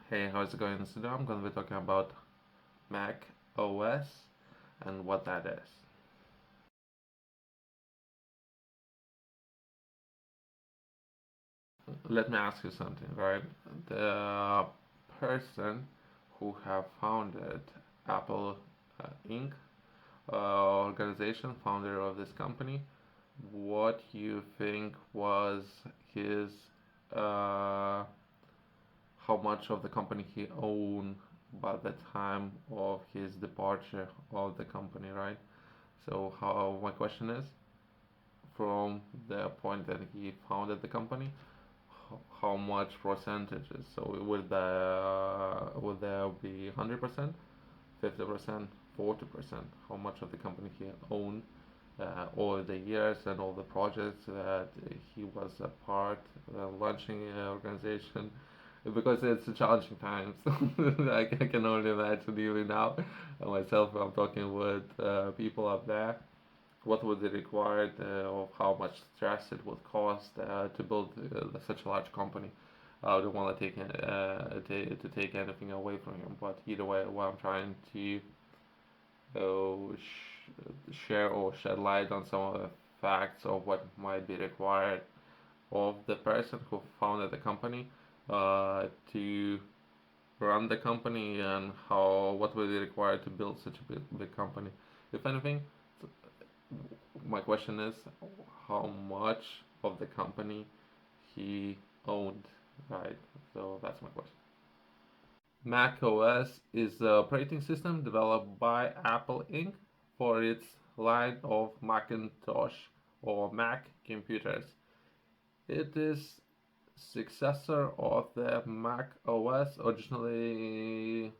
Hey, how's it going? Today I'm going to be talking about Mac OS and what that is. Let me ask you something, right? The person who have founded Apple Inc. Organization, founder of this company, what you think was his uh, how much of the company he owned by the time of his departure of the company, right? So how my question is, from the point that he founded the company, how much percentages? So would there be 100%, 50%, 40%? How much of the company he owned all the years and all the projects that he was a part, launching an organization, because it's a challenging times. I can only imagine even now, myself, I'm talking with people up there. What would it require, of how much stress it would cost to build such a large company? I don't want to take anything away from him, but either way, what I'm trying to share or shed light on some of the facts of what might be required of the person who founded the company to run the company, and how what will be required to build such a big company. If anything, my question is how much of the company he owned, right? So that's my question. macOS is the operating system developed by Apple Inc. for its line of Macintosh or Mac computers. It is successor of the Mac OS, originally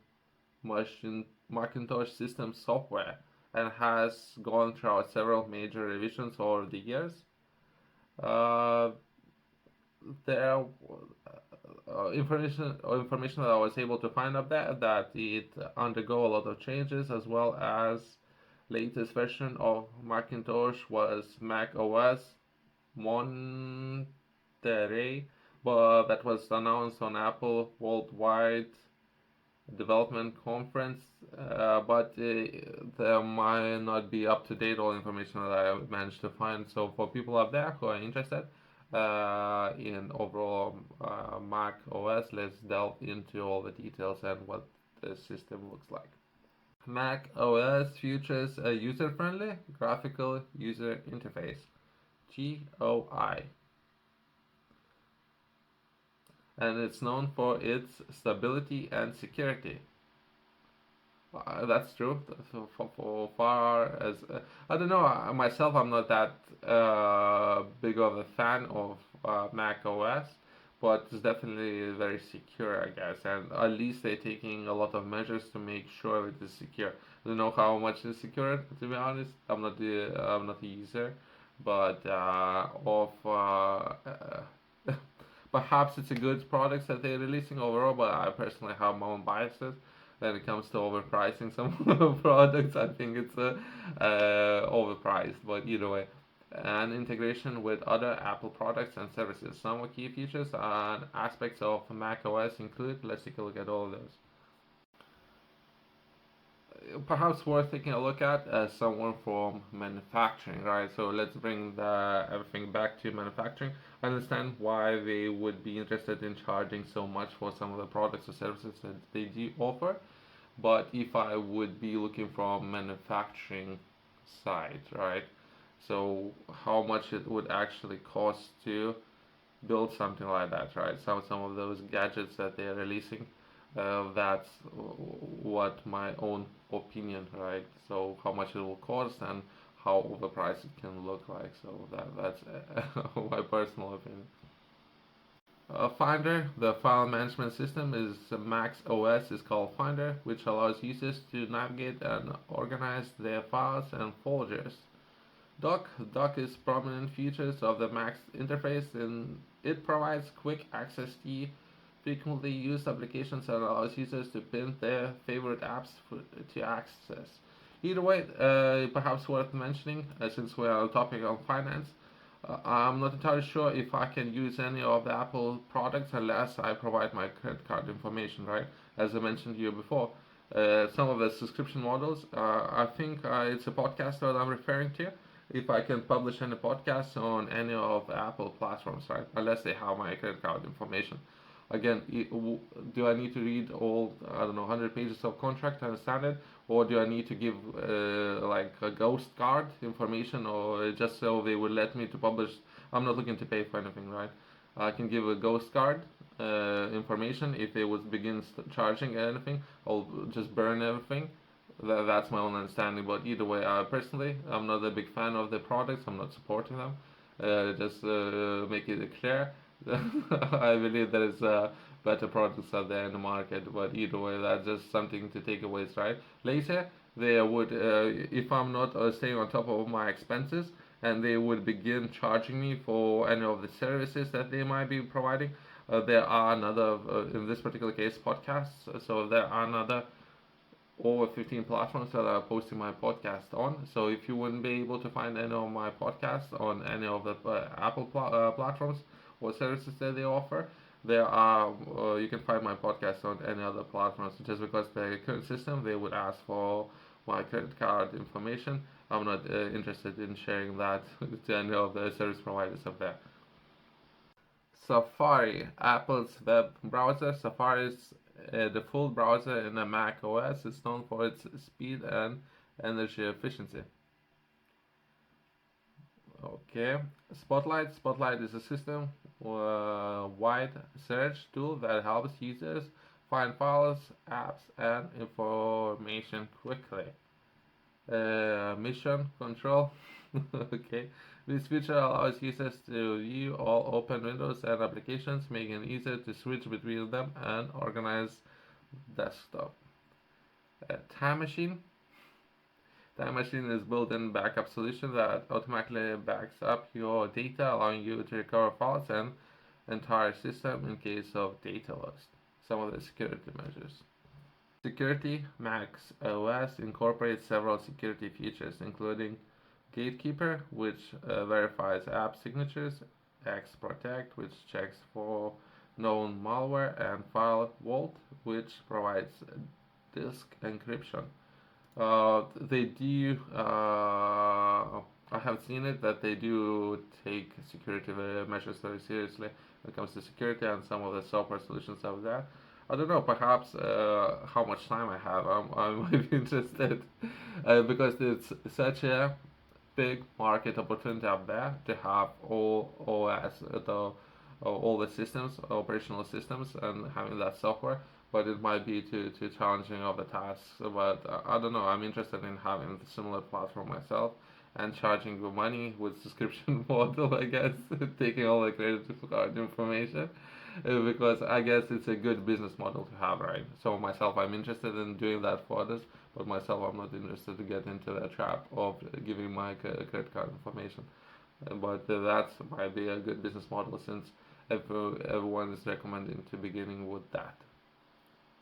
Macintosh System Software, and has gone through several major revisions over the years. Uh, there information that I was able to find up there, that it undergo a lot of changes, as well as latest version of Macintosh was Mac OS Monterey, but that was announced on Apple Worldwide Development Conference, but there might not be up to date all information that I managed to find. So for people out there who are interested in overall Mac OS, let's delve into all the details and what the system looks like. Mac OS features a user-friendly graphical user interface (GUI), and it's known for its stability and security. That's true. For far as I don't know, myself, I'm not that big of a fan of Mac OS, but it's definitely very secure, I guess. And at least they're taking a lot of measures to make sure it is secure. I don't know how much is secure, to be honest. I'm not the user, but perhaps it's a good product that they're releasing overall. But I personally have my own biases when it comes to overpricing some products. I think it's overpriced, but either way. And integration with other Apple products and services. Some key features and aspects of macOS include, let's take a look at all of those. Perhaps worth taking a look at as someone from manufacturing, right? So let's bring everything back to manufacturing. I understand why they would be interested in charging so much for some of the products or services that they do offer. But if I would be looking from manufacturing side, right? So how much it would actually cost to build something like that, right? Some of those gadgets that they are releasing, that's what my own opinion, right? So how much it will cost and how overpriced it can look like. So that's my personal opinion. Finder, the file management system, is Mac's OS is called Finder, which allows users to navigate and organize their files and folders. Dock is prominent features of the Mac's interface, and it provides quick access to frequently used applications and allows users to pin their favorite apps to access. Either way, perhaps worth mentioning, since we are on the topic of finance, I'm not entirely sure if I can use any of the Apple products unless I provide my credit card information, right? As I mentioned to you before, some of the subscription models, I think it's a podcaster that I'm referring to. If I can publish any podcasts on any of Apple platforms, right? Unless they have my credit card information. Again, do I need to read all, I don't know, 100 pages of contract to understand it? Or do I need to give like a ghost card information, or just so they will let me to publish? I'm not looking to pay for anything, right? I can give a ghost card information. If they would begin charging anything, I'll just burn everything. That's my own understanding. But either way, personally, I'm not a big fan of the products. I'm not supporting them. Just make it clear. I believe there is better products out there in the market. But either way, that's just something to take away, right? Later, they would, if I'm not staying on top of my expenses, and they would begin charging me for any of the services that they might be providing. There are another, in this particular case, podcasts. So there are another over 15 platforms that I'm posting my podcast on. So if you wouldn't be able to find any of my podcasts on any of the Apple platforms or services that they offer, there are you can find my podcast on any other platforms. Just because the current system they would ask for my credit card information, I'm not interested in sharing that to any of the service providers up there. Safari, Apple's web browser. Safari is a default browser in a Mac OS. It's known for its speed and energy efficiency. Okay, Spotlight. Spotlight is a system-wide search tool that helps users find files, apps, and information quickly. Mission control. Okay, this feature allows users to view all open windows and applications, making it easier to switch between them and organize desktop. Time Machine. Time Machine is built-in backup solution that automatically backs up your data, allowing you to recover files and entire system in case of data loss. Some of the security measures. Security. Mac's OS incorporates several security features, including Gatekeeper, which verifies app signatures, X-Protect, which checks for known malware, and File Vault, which provides disk encryption. They do. I have seen it that they do take security measures very seriously when it comes to security and some of the software solutions out there. I don't know, perhaps how much time I have. I might be interested because it's such a big market opportunity out there to have all OS, all the systems, operational systems, and having that software. But it might be too challenging of the tasks. But I don't know. I'm interested in having a similar platform myself and charging the money with subscription model. I guess taking all the credit card information because I guess it's a good business model to have, right? So myself, I'm interested in doing that for others, but myself, I'm not interested to get into the trap of giving my credit card information. But that might be a good business model since everyone is recommending to beginning with that.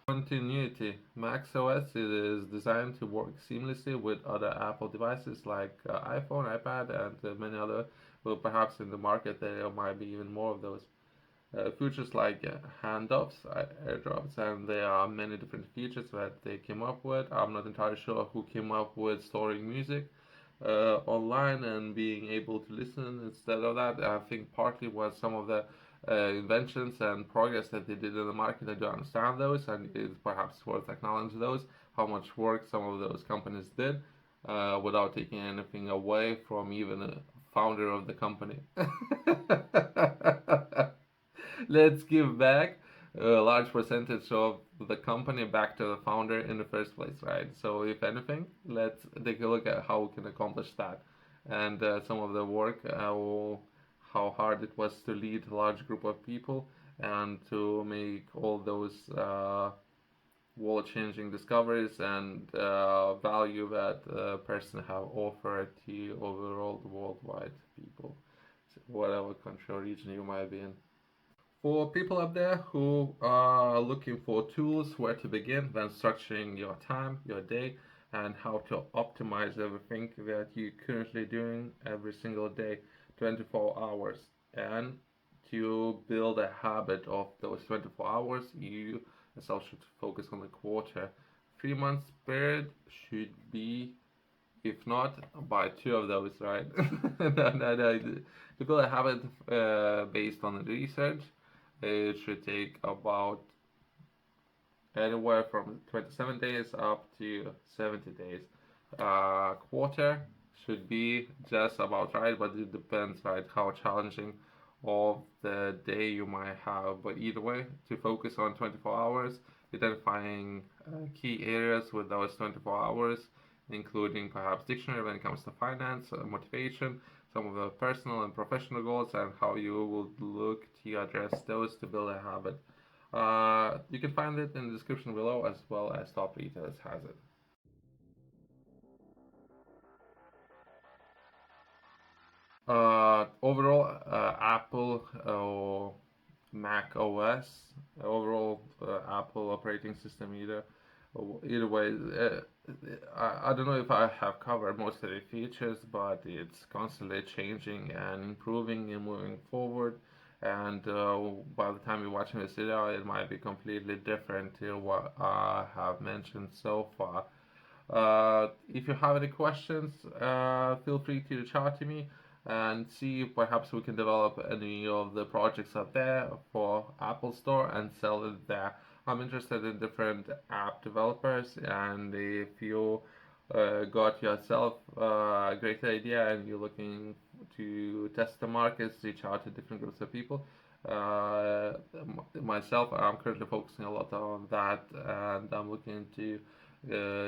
Continuity. macOS is designed to work seamlessly with other Apple devices like iPhone, iPad, and many other. Well, perhaps in the market there might be even more of those. Features like handoffs, airdrops, and there are many different features that they came up with. I'm not entirely sure who came up with storing music online and being able to listen instead of that. I think partly was some of the inventions and progress that they did in the market. I do understand those, and it's perhaps worth acknowledging those, how much work some of those companies did without taking anything away from even a founder of the company. Let's give back a large percentage of the company back to the founder in the first place, right? So, if anything, let's take a look at how we can accomplish that and some of the work, how hard it was to lead a large group of people and to make all those world-changing discoveries and value that a person have offered to overall worldwide people, whatever country or region you might be in. For people out there who are looking for tools where to begin when structuring your time, your day, and how to optimize everything that you're currently doing every single day 24 hours. And to build a habit of those 24 hours, you yourself should focus on the quarter. 3 months period should be, if not by two of those, right? No. To build a habit based on the research, it should take about anywhere from 27 days up to 70 days. Quarter should be just about right, but it depends, right, how challenging of the day you might have. But either way, to focus on 24 hours, identifying key areas with those 24 hours, including perhaps dictionary when it comes to finance, motivation, some of the personal and professional goals, and how you would look to address those to build a habit. You can find it in the description below, as well as Top Retailers has it. Overall, Apple or Mac OS, overall Apple operating system either. Either way, I don't know if I have covered most of the features, but it's constantly changing and improving and moving forward. And by the time you're watching this video, it might be completely different to what I have mentioned so far. If you have any questions, feel free to reach out to me and see if perhaps we can develop any of the projects out there for Apple Store and sell it there. I'm interested in different app developers, and if you got yourself a great idea and you're looking to test the markets, reach out to different groups of people. Myself, I'm currently focusing a lot on that, and I'm looking to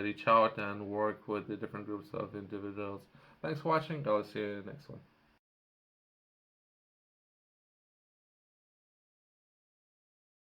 reach out and work with the different groups of individuals. Thanks for watching. I'll see you next one.